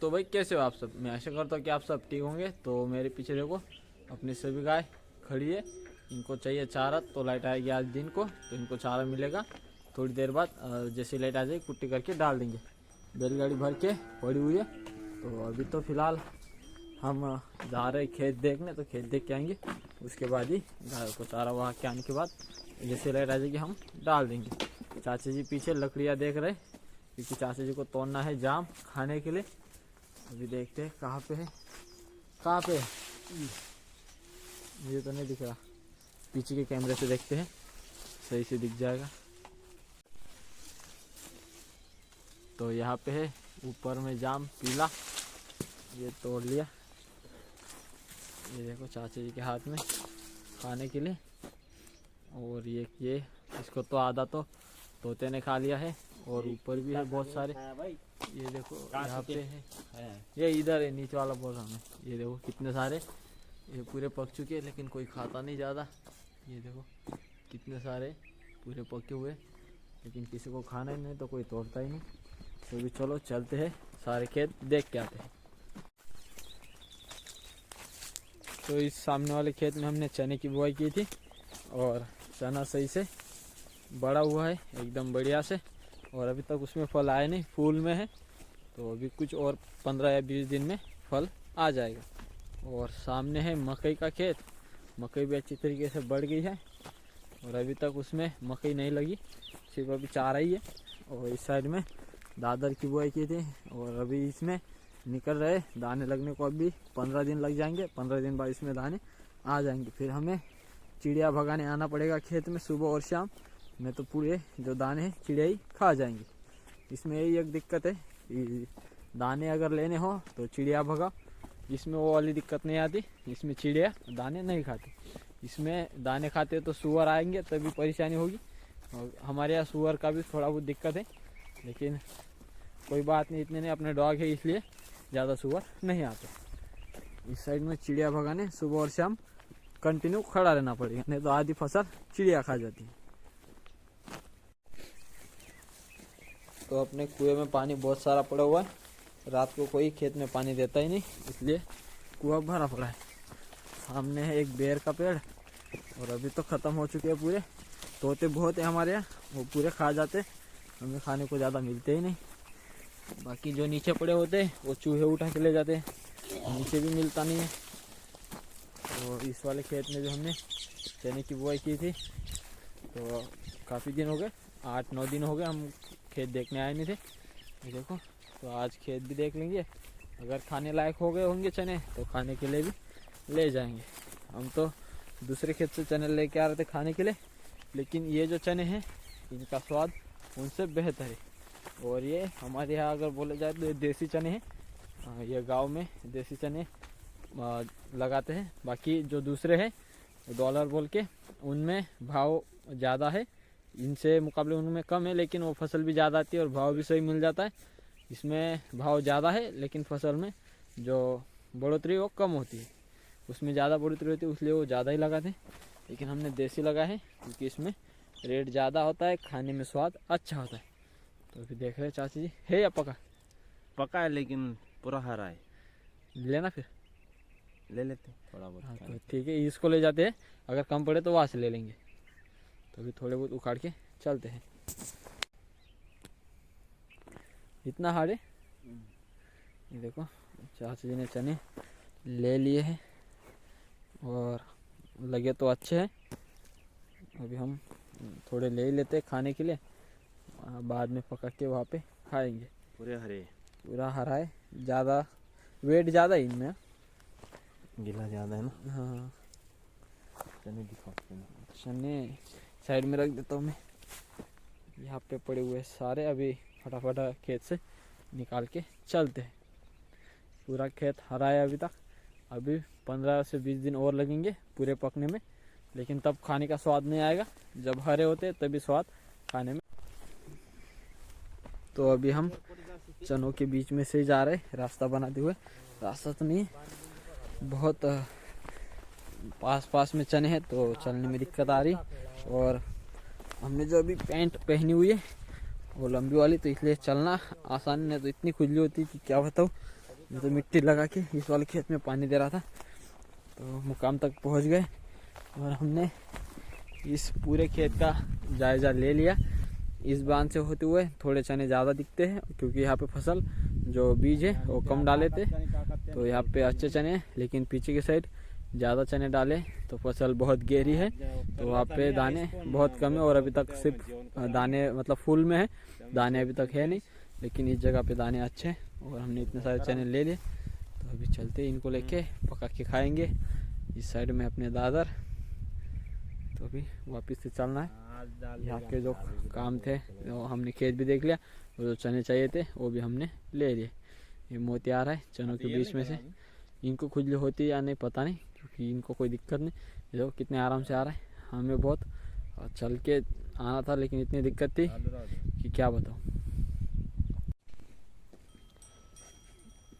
तो भाई कैसे हो आप सब। मैं आशा करता हूँ कि आप सब ठीक होंगे। तो मेरे पीछे देखो अपनी सभी गाय खड़ी है। इनको चाहिए चारा, तो लाइट आएगी आज दिन को तो इनको चारा मिलेगा। थोड़ी देर बाद जैसे लाइट आ जाएगी कुट्टी करके डाल देंगे। बैलगाड़ी भर के पड़ी हुई है। तो अभी तो फिलहाल हम जा रहे खेत देखने, तो खेत देख के आएंगे। उसके बाद ही गाय को चारा वहाँ के आने के बाद जैसे लाइट आ जाएगी हम डाल देंगे। चाचा जी पीछे लकड़ियाँ देख रहे, क्योंकि चाचा जी को तोड़ना है जाम खाने के लिए। अभी देखते हैं कहाँ पे है, कहाँ पे है मुझे तो नहीं दिख रहा। पीछे के कैमरे से देखते हैं, सही से दिख जाएगा। तो यहाँ पे है ऊपर में जाम पीला, ये तोड़ लिया। ये देखो चाचा जी के हाथ में खाने के लिए। और ये इसको तो आधा तो तोते ने खा लिया है, और ऊपर भी है बहुत सारे। ये देखो यहाँ पे है, ये इधर है नीचे वाला बोल रहा मैं। ये देखो कितने सारे, ये पूरे पक चुके हैं लेकिन कोई खाता नहीं ज़्यादा। ये देखो कितने सारे पूरे पके हुए, लेकिन किसी को खाना ही नहीं तो कोई तोड़ता ही नहीं। तो भी चलो चलते हैं, सारे खेत देख के आते हैं। तो इस सामने वाले खेत में हमने चने की बुआई की थी, और चना सही से बड़ा हुआ है एकदम बढ़िया से। और अभी तक उसमें फल आए नहीं, फूल में है। तो अभी कुछ और 15 या 20 दिन में फल आ जाएगा। और सामने है मकई का खेत। मकई भी अच्छी तरीके से बढ़ गई है, और अभी तक उसमें मकई नहीं लगी, सिर्फ अभी चारा ही है। और इस साइड में दादर की बुआई की थी, और अभी इसमें निकल रहे दाने लगने को। अभी 15 दिन लग जाएंगे, 15 दिन बाद इसमें दाने आ जाएंगे। फिर हमें चिड़िया भगाने आना पड़ेगा खेत में सुबह और शाम में, तो पूरे जो दाने हैं चिड़िया ही खा जाएंगे। इसमें यही एक दिक्कत है कि दाने अगर लेने हो तो चिड़िया भगाओ। इसमें वो वाली दिक्कत नहीं आती, इसमें चिड़िया दाने नहीं खाती। इसमें दाने खाते तो सुअर आएंगे तभी परेशानी होगी। और हमारे यहाँ सुअर का भी थोड़ा बहुत दिक्कत है, लेकिन कोई बात नहीं, इतने नहीं, अपने डॉग है इसलिए ज़्यादा सुअर नहीं आते। इस साइड में चिड़िया भगाने सुबह और शाम कंटिन्यू खड़ा रहना पड़ेगा, नहीं तो आधी फसल चिड़िया खा जाती है। तो अपने कुएं में पानी बहुत सारा पड़ा हुआ है। रात को कोई खेत में पानी देता ही नहीं, इसलिए कुआं भरा पड़ा है। सामने है एक बेर का पेड़, और अभी तो ख़त्म हो चुके हैं पूरे। तोते बहुत है हमारे यहाँ, वो पूरे खा जाते, हमें खाने को ज़्यादा मिलते ही नहीं। बाकी जो नीचे पड़े होते हैं वो चूहे उठा के ले जाते हैं, नीचे भी मिलता नहीं है। तो इस वाले खेत में जो हमने चने की बुआई की थी, तो काफ़ी दिन हो गए, 8-9 दिन हो गए हम खेत देखने आए नहीं थे। ये देखो, तो आज खेत भी देख लेंगे। अगर खाने लायक हो गए होंगे चने तो खाने के लिए भी ले जाएंगे। हम तो दूसरे खेत से चने लेके आ रहे थे खाने के लिए, लेकिन ये जो चने हैं इनका स्वाद उनसे बेहतर है। और ये हमारे यहाँ अगर बोले जाए तो ये देसी चने हैं। ये गांव में देसी चने लगाते हैं। बाकी जो दूसरे हैं डॉलर बोल के, उनमें भाव ज़्यादा है, इनसे मुकाबले उनमें कम है, लेकिन वो फसल भी ज़्यादा आती है और भाव भी सही मिल जाता है। इसमें भाव ज़्यादा है लेकिन फसल में जो बढ़ोतरी वो कम होती है, उसमें ज़्यादा बढ़ोतरी होती है, इसलिए वो ज़्यादा ही लगाते हैं। लेकिन हमने देसी लगा है क्योंकि इसमें रेट ज़्यादा होता है, खाने में स्वाद अच्छा होता है। तो अभी देख रहे हैं चाची जी, है या पका? पका है लेकिन पूरा हरा है। लेना फिर ले लेते थोड़ा बहुत। हाँ तो ठीक है, इसको ले जाते हैं, अगर कम पड़े तो वहाँ से ले लेंगे। तो अभी थोड़े बहुत उखाड़ के चलते हैं। इतना हार्ड है। ये देखो चाचा जी ने चने ले लिए हैं, और लगे तो अच्छे हैं। अभी हम थोड़े ले ही लेते हैं खाने के लिए, बाद में पका के वहाँ पे खाएंगे। पूरे हरे, पूरा हरा है, ज़्यादा वेट ज़्यादा है इनमें, गीला ज़्यादा है ना। हाँ चने दिखाओ। चने साइड में रख देता हूँ मैं। यहाँ पे पड़े हुए सारे अभी फटाफट खेत से निकाल के चलते हैं। पूरा खेत हरा है अभी तक, अभी 15 से 20 दिन और लगेंगे पूरे पकने में, लेकिन तब खाने का स्वाद नहीं आएगा। जब हरे होते तभी स्वाद खाने में। तो अभी हम चनों के बीच में से जा रहे, रास्ता बनाते हुए। रास्ता तो नहीं, बहुत पास में चने हैं तो चलने में दिक्कत आ रही। और हमने जो अभी पैंट पहनी हुई है वो लंबी वाली, तो इसलिए चलना आसान नहीं, तो इतनी खुजली होती कि क्या बताऊँ। मैं तो मिट्टी लगा के इस वाले खेत में पानी दे रहा था। तो मुकाम तक पहुंच गए और हमने इस पूरे खेत का जायजा ले लिया। इस बांध से होते हुए थोड़े चने ज़्यादा दिखते हैं क्योंकि यहाँ पे फसल जो बीज है वो कम डाले थे, तो यहाँ पे अच्छे चने हैं। लेकिन पीछे की साइड ज़्यादा चने डाले तो फसल बहुत गहरी है, तो वहाँ पे दाने बहुत कम है और अभी तक सिर्फ दाने मतलब फूल में है, दाने अभी तक है नहीं। लेकिन इस जगह पे दाने अच्छे हैं और हमने इतने सारे चने ले लिए। तो अभी चलते इनको लेके पका के खाएंगे। इस साइड में अपने दादर, तो अभी वापस से चलना है। यहाँ के जो काम थे वो हमने खेत भी देख लिया, वो जो चने चाहिए थे वो भी हमने ले लिए। ये मोती आ रहा है चनों के बीच में से, इनको खुजली होती है या नहीं पता नहीं, क्योंकि इनको कोई दिक्कत नहीं। देखो कितने आराम से आ रहा है। हमें बहुत चल के आना था लेकिन इतनी दिक्कत थी कि क्या बताऊँ।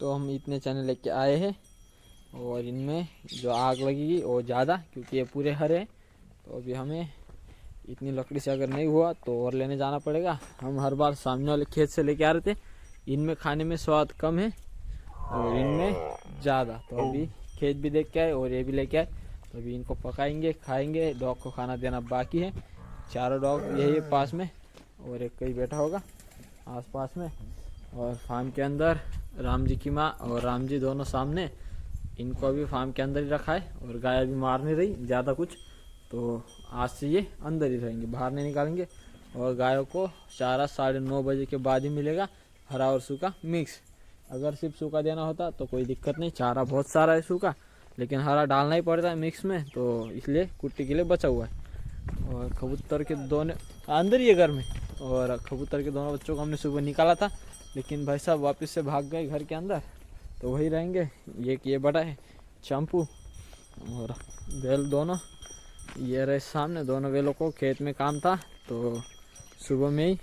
तो हम इतने चने लेके आए हैं और इनमें जो आग लगेगी वो ज़्यादा, क्योंकि ये पूरे हरे हैं। तो अभी हमें इतनी लकड़ी से अगर नहीं हुआ तो और लेने जाना पड़ेगा। हम हर बार सामने वाले खेत से लेके आ रहे थे। इनमें खाने में स्वाद कम है और इनमें ज़्यादा। तो अभी खेत भी देख के आए और ये भी लेके आए, तो अभी इनको पकाएंगे खाएंगे। डॉग को खाना देना बाकी है। चारों डॉग यही पास में और एक कहीं बैठा होगा आसपास में। और फार्म के अंदर राम जी की माँ और राम जी दोनों सामने, इनको अभी फार्म के अंदर ही रखा है। और गाय अभी मार नहीं रही ज़्यादा कुछ, तो आज से ये अंदर ही रहेंगे, बाहर नहीं निकालेंगे। और गायों को चारा 9:30 बजे के बाद ही मिलेगा, हरा और सूखा मिक्स। अगर सिर्फ सूखा देना होता तो कोई दिक्कत नहीं, चारा बहुत सारा है सूखा, लेकिन हरा डालना ही पड़ता है मिक्स में, तो इसलिए कुट्टी के लिए बचा हुआ है। और कबूतर के दोनों अंदर ही है घर में, और कबूतर के दोनों बच्चों को हमने सुबह निकाला था, लेकिन भाई साहब वापस से भाग गए घर के अंदर, तो वही रहेंगे। ये बड़ा है चंपू और बैल दोनों ये रहे सामने। दोनों बैलों को खेत में काम था, तो सुबह में ही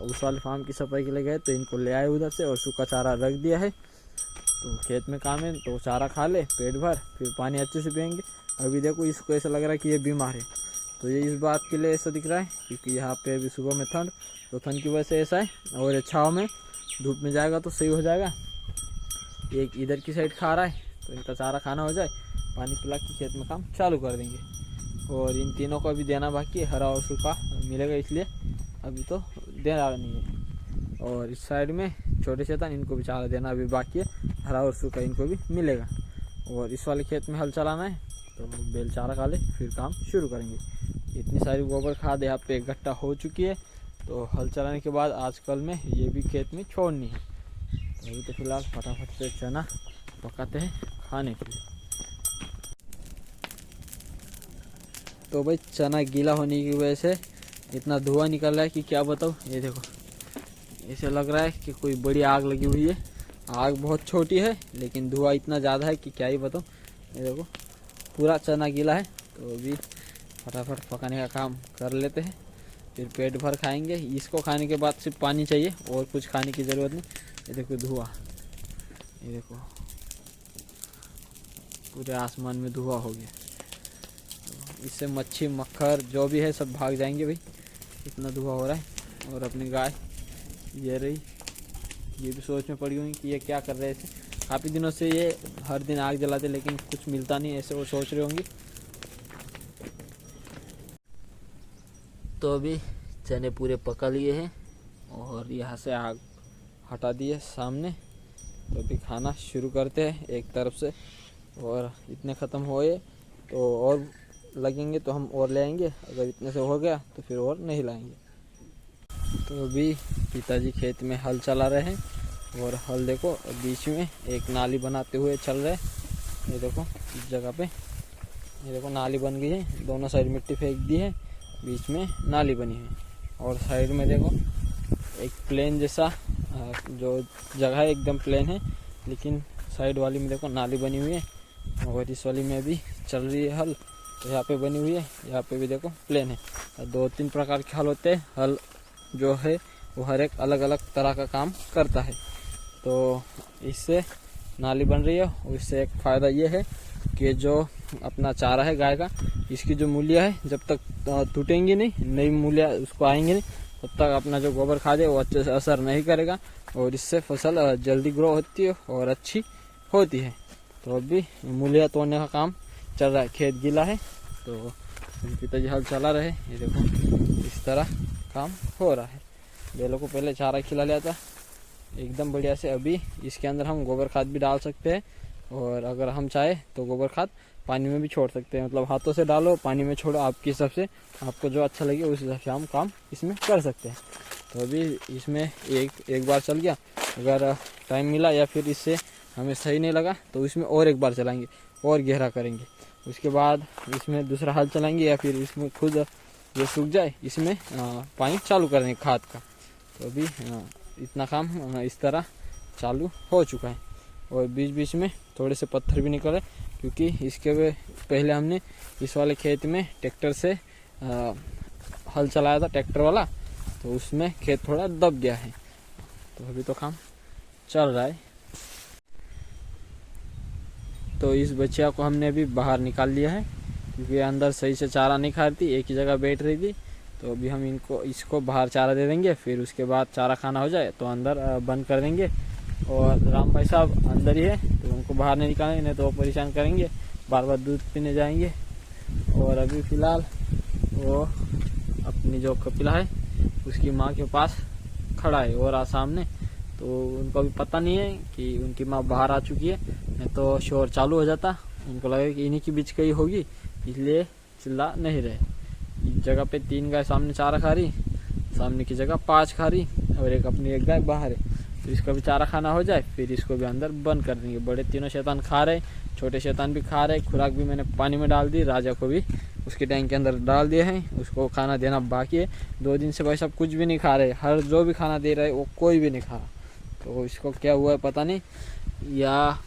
उस वाले फार्म की सफाई के लिए गए, तो इनको ले आए उधर से और सूखा चारा रख दिया है। तो खेत में काम है तो चारा खा ले पेट भर, फिर पानी अच्छे से पियेंगे। अभी देखो इसको ऐसा लग रहा है कि ये बीमार है, तो ये इस बात के लिए ऐसा दिख रहा है क्योंकि यहाँ पे अभी सुबह में ठंड, तो ठंड की वजह से ऐसा है। और ये छाँव में धूप में जाएगा तो सही हो जाएगा। एक इधर की साइड खा रहा है, तो इनका चारा खाना हो जाए, पानी पिला के खेत में काम चालू कर देंगे। और इन तीनों को अभी देना बाकी है, हरा और सूखा मिलेगा, इसलिए अभी तो देना नहीं है। और इस साइड में छोटे शैतान, इनको भी चारा देना अभी बाकी है, हरा और सूखा इनको भी मिलेगा। और इस वाले खेत में हल चलाना है, तो बैल चारा खा ले फिर काम शुरू करेंगे। इतनी सारी गोबर खाद यहाँ पे इकट्ठा हो चुकी है, तो हल चलाने के बाद आजकल में ये भी खेत में छोड़नी है। तो अभी तो फिलहाल फटाफट से चना पकाते हैं खाने के लिए। तो भाई चना गीला होने की वजह से इतना धुआं निकल रहा है कि क्या बताऊँ। ये देखो ऐसे लग रहा है कि कोई बड़ी आग लगी हुई है। आग बहुत छोटी है लेकिन धुआं इतना ज़्यादा है कि क्या ही बताऊँ। ये देखो पूरा चना गीला है, तो अभी फटाफट पकाने का काम कर लेते हैं, फिर पेट भर खाएंगे। इसको खाने के बाद सिर्फ पानी चाहिए और कुछ खाने की ज़रूरत नहीं। ये देखो धुआं, ये देखो पूरे आसमान में धुआं हो गया। इससे मच्छी मक्खर जो भी है सब भाग जाएंगे भाई, इतना धुआं हो रहा है। और अपनी गाय ये रही, ये भी सोच में पड़ी हुई कि ये क्या कर रहे थे। काफ़ी दिनों से ये हर दिन आग जलाते लेकिन कुछ मिलता नहीं, ऐसे वो सोच रही होंगी। तो अभी चने पूरे पका लिए हैं और यहाँ से आग हटा दिए सामने। तो अभी खाना शुरू करते हैं एक तरफ से, और इतने ख़त्म हुए तो और लगेंगे तो हम और ले आएंगे, अगर इतने से हो गया तो फिर और नहीं लाएंगे। तो अभी पिताजी खेत में हल चला रहे हैं, और हल देखो बीच में एक नाली बनाते हुए चल रहे हैं। ये देखो इस जगह पे, ये देखो नाली बन गई है, दोनों साइड मिट्टी फेंक दी है, बीच में नाली बनी है। और साइड में देखो एक प्लेन जैसा जो जगह है, एकदम प्लेन है, लेकिन साइड वाली में देखो नाली बनी हुई है, और इस वाली में भी चल रही है हल। तो यहाँ पे बनी हुई है, यहाँ पे भी देखो प्लेन है। 2-3 प्रकार के हल होते हैं। हल जो है वो हर एक अलग अलग तरह का काम करता है। तो इससे नाली बन रही है, और इससे एक फ़ायदा ये है कि जो अपना चारा है गाय का, इसकी जो मूल्य है जब तक टूटेंगी नहीं, नई मूल्य उसको आएंगे नहीं, तब तक अपना जो गोबर खाद है वो अच्छे से असर नहीं करेगा। और इससे फसल जल्दी ग्रो होती है और अच्छी होती है। तो अभी मूलियाँ तोड़ने का काम चल रहा है, खेत गीला है तो पिताजी हल चला रहे। ये देखो इस तरह काम हो रहा है। बैलों को पहले चारा खिला लिया था एकदम बढ़िया से। अभी इसके अंदर हम गोबर खाद भी डाल सकते हैं और अगर हम चाहे तो गोबर खाद पानी में भी छोड़ सकते हैं, मतलब हाथों से डालो पानी में छोड़ो, आपके हिसाब से आपको जो अच्छा लगे उस हिसाब से हम काम इसमें कर सकते हैं। तो अभी इसमें एक बार चल गया, अगर टाइम मिला या फिर इससे हमें सही नहीं लगा तो इसमें और एक बार चलाएंगे और गहरा करेंगे। उसके बाद इसमें दूसरा हल चलाएंगे या फिर इसमें खुद ये सूख जाए इसमें पानी चालू कर देंगे खाद का। तो अभी इतना काम इस तरह चालू हो चुका है। और बीच बीच में थोड़े से पत्थर भी निकले क्योंकि इसके पहले हमने इस वाले खेत में ट्रैक्टर से हल चलाया था, ट्रैक्टर वाला, तो उसमें खेत थोड़ा दब गया है। तो अभी तो काम चल रहा है। तो इस बच्चिया को हमने अभी बाहर निकाल लिया है क्योंकि अंदर सही से चारा नहीं खा रही थी, एक ही जगह बैठ रही थी। तो अभी हम इसको बाहर चारा दे देंगे, फिर उसके बाद चारा खाना हो जाए तो अंदर बंद कर देंगे। और राम भाई साहब अंदर ही है तो उनको बाहर नहीं निकालेंगे, नहीं तो वो परेशान करेंगे, बार बार दूध पीने जाएंगे। और अभी फ़िलहाल वो अपनी जो कपिला है उसकी माँ के पास खड़ा है और सामने। तो उनको अभी पता नहीं है कि उनकी माँ बाहर आ चुकी है, नहीं तो शोर चालू हो जाता, उनको लगे कि इन्हीं की बीच कहीं होगी, इसलिए चिल्ला नहीं रहे। इस जगह पे 3 गाय सामने चारा खा रही, सामने की जगह 5 खा रही और एक गाय बाहर है। तो इसका भी चारा खाना हो जाए फिर इसको भी अंदर बंद कर देंगे। बड़े तीनों शैतान खा रहे, छोटे शैतान भी खा रहे। खुराक भी मैंने पानी में डाल दी, राजा को भी उसके टैंक के अंदर डाल दिए हैं, उसको खाना देना बाकी है। 2 दिन से भाई साहब कुछ भी नहीं खा रहे, हर जो भी खाना दे रहे वो कोई भी नहीं खा रहा। तो इसको क्या हुआ है पता नहीं, या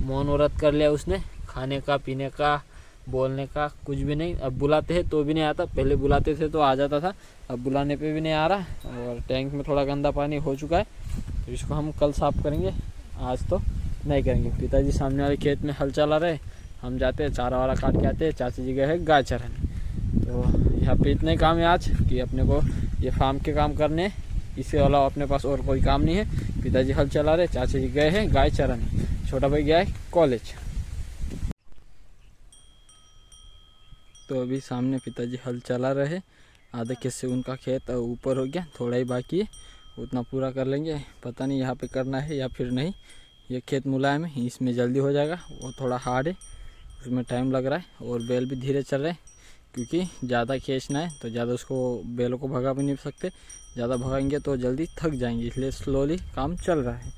मौन व्रत कर लिया उसने, खाने का पीने का बोलने का कुछ भी नहीं। अब बुलाते हैं तो भी नहीं आता, पहले बुलाते थे तो आ जाता था, अब बुलाने पे भी नहीं आ रहा। और टैंक में थोड़ा गंदा पानी हो चुका है तो इसको हम कल साफ करेंगे, आज तो नहीं करेंगे। पिताजी सामने वाले खेत में हल चला रहे, हम जाते हैं चारा वारा काट के आते हैं। चाची जी गए है गाय चराने। तो यहाँ पे इतने काम है आज कि अपने को ये फार्म के काम करने, इसके अलावा अपने पास और कोई काम नहीं है। पिताजी हल चला रहे, चाची जी गए हैं गाय चराने, छोटा भाई गया है कॉलेज। तो अभी सामने पिताजी हल चला रहे, आधे खेत से उनका खेत ऊपर हो गया, थोड़ा ही बाकी है, उतना पूरा कर लेंगे। पता नहीं यहाँ पे करना है या फिर नहीं। ये खेत मुलायम है, इसमें जल्दी हो जाएगा, वो थोड़ा हार्ड है, उसमें टाइम लग रहा है। और बैल भी धीरे चल रहे हैं क्योंकि ज़्यादा खींचना है तो ज़्यादा उसको बैलों को भगा भी नहीं सकते, ज़्यादा भगाएंगे तो जल्दी थक जाएंगे, इसलिए स्लोली काम चल रहा है।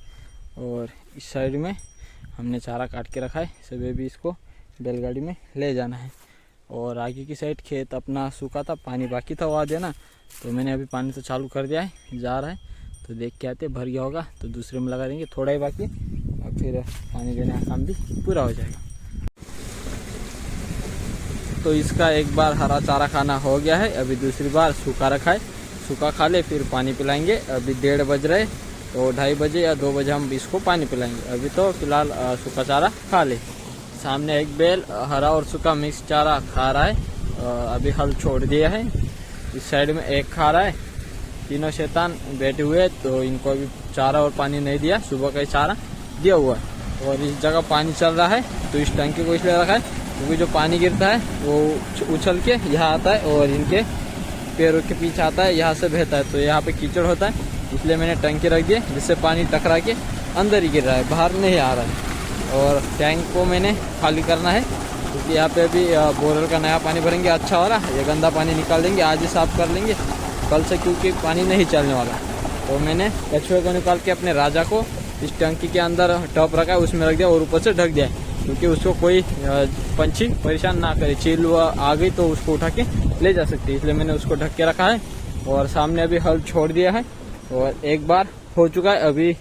और इस साइड में हमने चारा काट के रखा है, सुबह भी इसको बैलगाड़ी में ले जाना है। और आगे की साइड खेत अपना सूखा था, पानी बाकी था वहाँ देना, तो मैंने अभी पानी तो चालू कर दिया है, जा रहा है। तो देख के आते, भर गया होगा तो दूसरे में लगा देंगे, थोड़ा ही बाकी और फिर पानी देने का काम भी पूरा हो जाएगा। तो इसका एक बार हरा चारा खाना हो गया है, अभी दूसरी बार सूखा रखा है, सूखा खा ले फिर पानी पिलाएंगे। अभी 1:30 बज रहे तो 2:30 बजे या 2 बजे हम इसको पानी पिलाएंगे। अभी तो फिलहाल सूखा चारा खा ले। सामने एक बैल हरा और सूखा मिक्स चारा खा रहा है, अभी हल छोड़ दिया है। इस साइड में एक खा रहा है, तीनों शैतान बैठे हुए तो इनको अभी चारा और पानी नहीं दिया, सुबह का ही चारा दिया हुआ है। और इस जगह पानी चल रहा है तो इस टंकी को इसलिए रखा है क्योंकि जो पानी गिरता है वो उछल के यहाँ आता है और इनके पैरों के पीछे आता है, यहाँ से बहता है, तो यहाँ पे कीचड़ होता है, इसलिए मैंने टंकी रख दी जिससे पानी टकरा के अंदर ही गिर रहा है, बाहर नहीं आ रहा है। और टैंक को मैंने खाली करना है क्योंकि यहाँ पे अभी बोरल का नया पानी भरेंगे, अच्छा हो रहा है। ये गंदा पानी निकाल देंगे, आज ही साफ कर लेंगे कल से, क्योंकि पानी नहीं चलने वाला। तो मैंने कछुए को निकाल के अपने राजा को इस टंकी के अंदर टॉप रखा है, उसमें रख दिया और ऊपर से ढक दिया क्योंकि उसको कोई पंछी परेशान ना करे, चील आ गई तो उसको उठा के ले जा सकती है, इसलिए मैंने उसको ढक के रखा है। और सामने अभी हल छोड़ दिया है और एक बार हो चुका है, अभी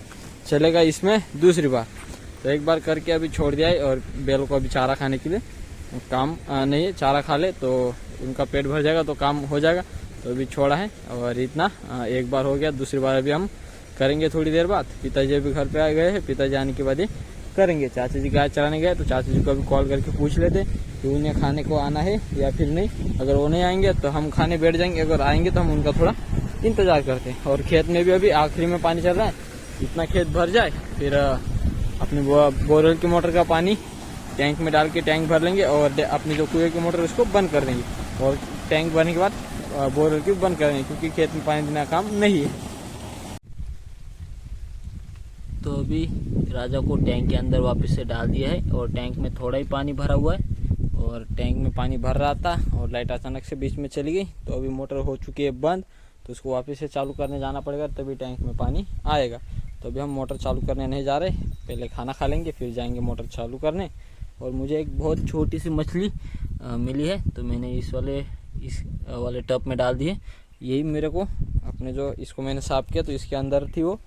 चलेगा इसमें दूसरी बार। तो एक बार करके अभी छोड़ दिया है और बैल को अभी चारा खाने के लिए काम नहीं है, चारा खा ले तो उनका पेट भर जाएगा तो काम हो जाएगा। तो अभी छोड़ा है और इतना एक बार हो गया, दूसरी बार अभी हम करेंगे थोड़ी देर बाद। पिताजी अभी घर पे आ गए हैं, पिताजी आने के बाद ही करेंगे। चाचा जी गाय चराने गए तो चाचा जी को अभी कॉल करके पूछ लेते कि उन्हें खाने को आना है या फिर नहीं। अगर वो नहीं आएंगे तो हम खाने बैठ जाएंगे, अगर आएंगे तो हम उनका थोड़ा इंतजार करते हैं। और खेत में भी अभी आखिरी में पानी चल रहा है इतना खेत भर जाए, फिर अपनी बोरवेल की मोटर का पानी टैंक में डाल के टैंक भर लेंगे और अपनी जो कुएं की मोटर है उसको बंद कर देंगे और टैंक भरने के बाद बोरवेल की बंद कर देंगे, क्योंकि खेत में पानी देने का काम नहीं है। तो अभी राजा को टैंक के अंदर वापस से डाल दिया है और टैंक में थोड़ा ही पानी भरा हुआ है और टैंक में पानी भर रहा था और लाइट अचानक से बीच में चली गई, तो अभी मोटर हो चुकी है बंद, तो उसको वापस से चालू करने जाना पड़ेगा, तभी टैंक में पानी आएगा। तो अभी हम मोटर चालू करने नहीं जा रहे, पहले खाना खा लेंगे फिर जाएंगे मोटर चालू करने। और मुझे एक बहुत छोटी सी मछली मिली है, तो मैंने इस वाले टब में डाल दी है। यही मेरे को अपने जो इसको मैंने साफ किया तो इसके अंदर थी वो,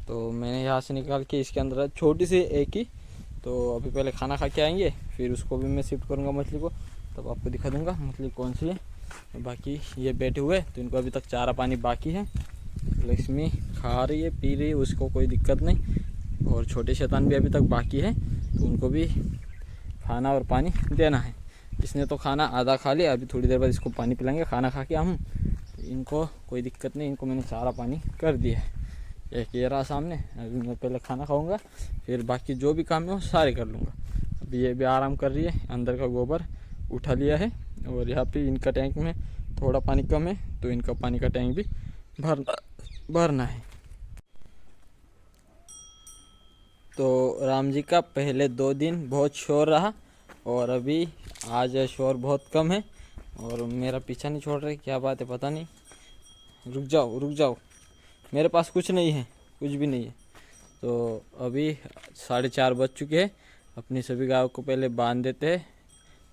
तो मैंने यहाँ से निकाल के इसके अंदर छोटी सी एक ही। तो अभी पहले खाना खा के आएंगे, फिर उसको भी मैं शिफ्ट करूँगा मछली को, तब आपको दिखा दूँगा मछली कौन सी है। बाकी ये बैठे हुए तो इनको अभी तक चारा पानी बाकी है। लक्ष्मी खा रही है पी रही है, उसको कोई दिक्कत नहीं, और छोटे शैतान भी अभी तक बाकी है, तो उनको भी खाना और पानी देना है। इसने तो खाना आधा खा लिया, अभी थोड़ी देर बाद इसको पानी पिलाएंगे खाना खा के हम। इनको कोई दिक्कत नहीं, इनको मैंने चारा पानी कर दिया है। एक ये रहा सामने, अभी मैं पहले खाना खाऊंगा फिर बाकी जो भी काम है वो सारे कर लूँगा। अभी ये भी आराम कर रही है, अंदर का गोबर उठा लिया है और यहाँ पे इनका टैंक में थोड़ा पानी कम है, तो इनका पानी का टैंक भी भरना है। तो राम जी का पहले 2 दिन बहुत शोर रहा और अभी आज शोर बहुत कम है और मेरा पीछा नहीं छोड़ रहे, क्या बात है पता नहीं। रुक जाओ, मेरे पास कुछ नहीं है, कुछ भी नहीं है। तो अभी 4:30 बज चुके हैं। अपनी सभी गायों को पहले बांध देते हैं,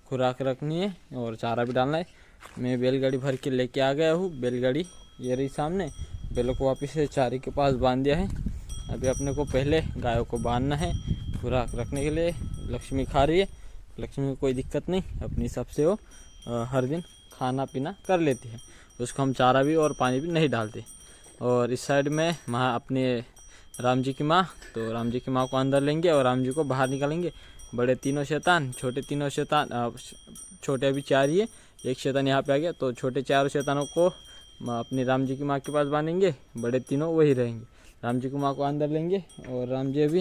खुराक रखनी है और चारा भी डालना है। मैं बैलगाड़ी भर के लेके आ गया हूँ, बैलगाड़ी ये रही सामने। बैलों को वापस से चारे के पास बांध दिया है। अभी अपने को पहले गायों को बांधना है खुराक रखने के लिए। लक्ष्मी खा रही है, लक्ष्मी को कोई दिक्कत नहीं, अपनी हिसाब से वो हर दिन खाना पीना कर लेती है, उसको हम चारा भी और पानी भी नहीं डालते। और इस साइड में माँ अपने राम जी की माँ, तो राम जी की माँ को अंदर लेंगे और राम जी को बाहर निकालेंगे। बड़े तीनों शैतान, छोटे तीनों शैतान, छोटे अभी 4 ही है, एक शैतान यहाँ पे आ गया, तो छोटे 4 शैतानों को अपनी राम जी की माँ के पास बांधेंगे, बड़े तीनों वही रहेंगे। राम जी की माँ को अंदर लेंगे और राम जी अभी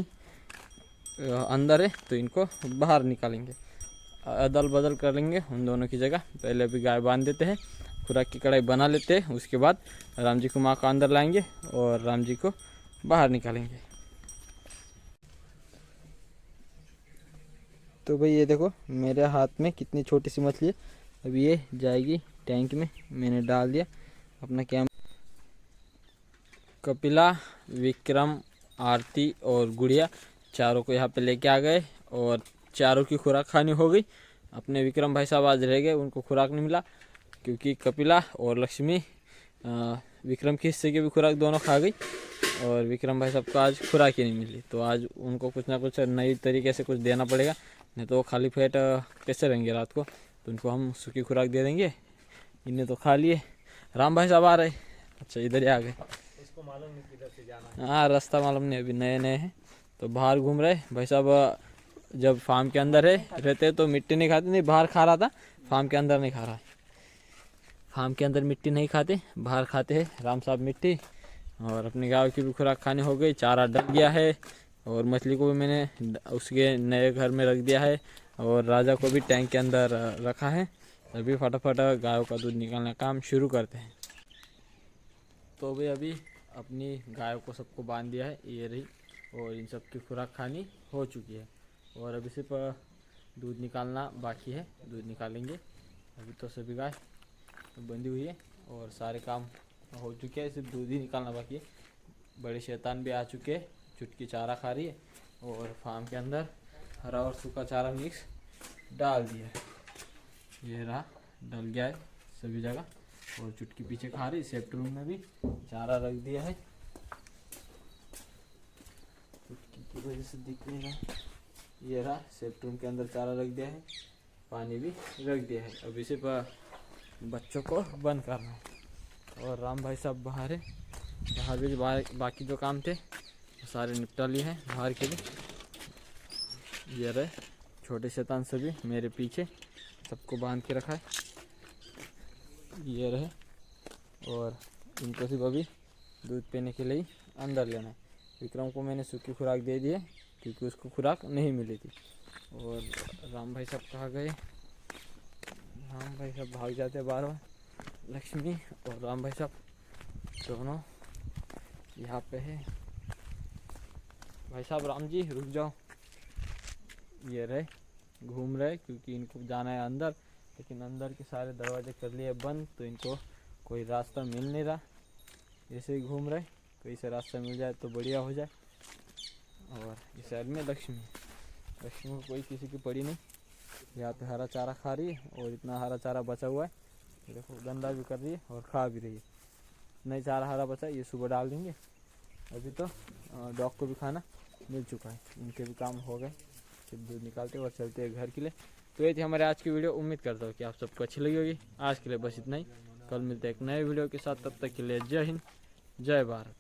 अंदर है तो इनको बाहर निकालेंगे, अदल बदल कर लेंगे उन दोनों की जगह। पहले अभी गाय बांध देते हैं, खुराक की कढ़ाई बना लेते हैं, उसके बाद राम जी को माँ को अंदर लाएंगे और राम जी को बाहर निकालेंगे। तो भाई ये देखो मेरे हाथ में कितनी छोटी सी मछली है, अभी ये जाएगी टैंक में। मैंने डाल दिया अपना कैमरा। कपिला, विक्रम, आरती और गुड़िया चारों को यहाँ पे लेके आ गए और चारों की खुराक खानी हो गई। अपने विक्रम भाई साहब आज रह गए, उनको खुराक नहीं मिला, क्योंकि कपिला और लक्ष्मी विक्रम के हिस्से की भी खुराक दोनों खा गई और विक्रम भाई साहब को आज खुराक ही नहीं मिली। तो आज उनको कुछ ना कुछ नई तरीके से कुछ देना पड़ेगा, नहीं तो खाली पेट कैसे रहेंगे रात को। तो उनको हम सूखी खुराक दे देंगे। इन्हें तो खा लिए। राम भाई साहब आ रहे, अच्छा इधर ही आ गए, उसको मालूम नहीं किधर से जाना है। हाँ रास्ता मालूम नहीं, अभी नए नए हैं तो बाहर घूम रहे भाई साहब। जब फार्म के अंदर रहते तो मिट्टी नहीं खाते, नहीं बाहर खा रहा था, फार्म के अंदर नहीं खा रहा है। फार्म के अंदर मिट्टी नहीं खाते, बाहर खाते हैं राम साहब मिट्टी। और अपनी गाँव की भी खुराक खानी हो गई, चारा डल गया है और मछली को भी मैंने उसके नए घर में रख दिया है और राजा को भी टैंक के अंदर रखा है। अभी फटाफट गायों का दूध निकालने का काम शुरू करते हैं। तो भाई अभी अपनी गायों को सबको बांध दिया है, ये रही, और इन सब की खुराक खानी हो चुकी है और अभी सिर्फ दूध निकालना बाकी है, दूध निकालेंगे। अभी तो सभी गाय बंधी हुई है और सारे काम हो चुके हैं, सिर्फ दूध ही निकालना बाकी है। बड़े शैतान भी आ चुके हैं, चुटकी चारा खा रही है और फार्म के अंदर हरा और सूखा चारा मिक्स डाल दिया है। ये रहा, डल गया है सभी जगह और चुटकी पीछे खा रही। सेफ्ट रूम में भी चारा रख दिया है, चुटकी की वजह से दिख नहीं रहा। ये रहा, सेफ्ट रूम के अंदर चारा रख दिया है, पानी भी रख दिया है। अभी सिर्फ बच्चों को बंद करना है और राम भाई साहब बाहर है, बाहर भी बाकी जो काम थे वो सारे निपटा लिए हैं बाहर के लिए। ये रहे छोटे शैतान सभी मेरे पीछे, सबको बांध के रखा है। ये रहे और इनको सिर्फ अभी दूध पीने के लिए अंदर लेना है। विक्रम को मैंने सूखी खुराक दे दी है क्योंकि उसको खुराक नहीं मिली थी। और राम भाई साहब कहाँ गए? राम भाई साहब भाग जाते बार बार। लक्ष्मी और राम भाई साहब दोनों यहाँ पे है। भाई साहब राम जी रुक जाओ। ये रहे घूम रहे क्योंकि इनको जाना है अंदर, लेकिन अंदर के सारे दरवाजे कर लिए बंद, तो इनको कोई रास्ता मिल नहीं रहा। ऐसे ही घूम रहे, कहीं से रास्ता मिल जाए तो बढ़िया हो जाए। और इस साइड में लक्ष्मी को कोई किसी की पड़ी नहीं। यहाँ पे हरा चारा खा रही है और इतना हरा चारा बचा हुआ है, देखो गंदा भी कर रही है और खा भी रही है। नहीं चारा हरा बचा, ये सुबह डाल देंगे। अभी तो डॉग को भी खाना मिल चुका है, उनके भी काम हो गए, सिर्फ दूध निकालते और चलते हैं घर के लिए। तो ये थी हमारे आज की वीडियो। उम्मीद करता हूँ कि आप सबको अच्छी लगी होगी। आज के लिए बस इतना ही, कल मिलते हैं एक नए वीडियो के साथ। तब तक के लिए जय हिंद, जय भारत।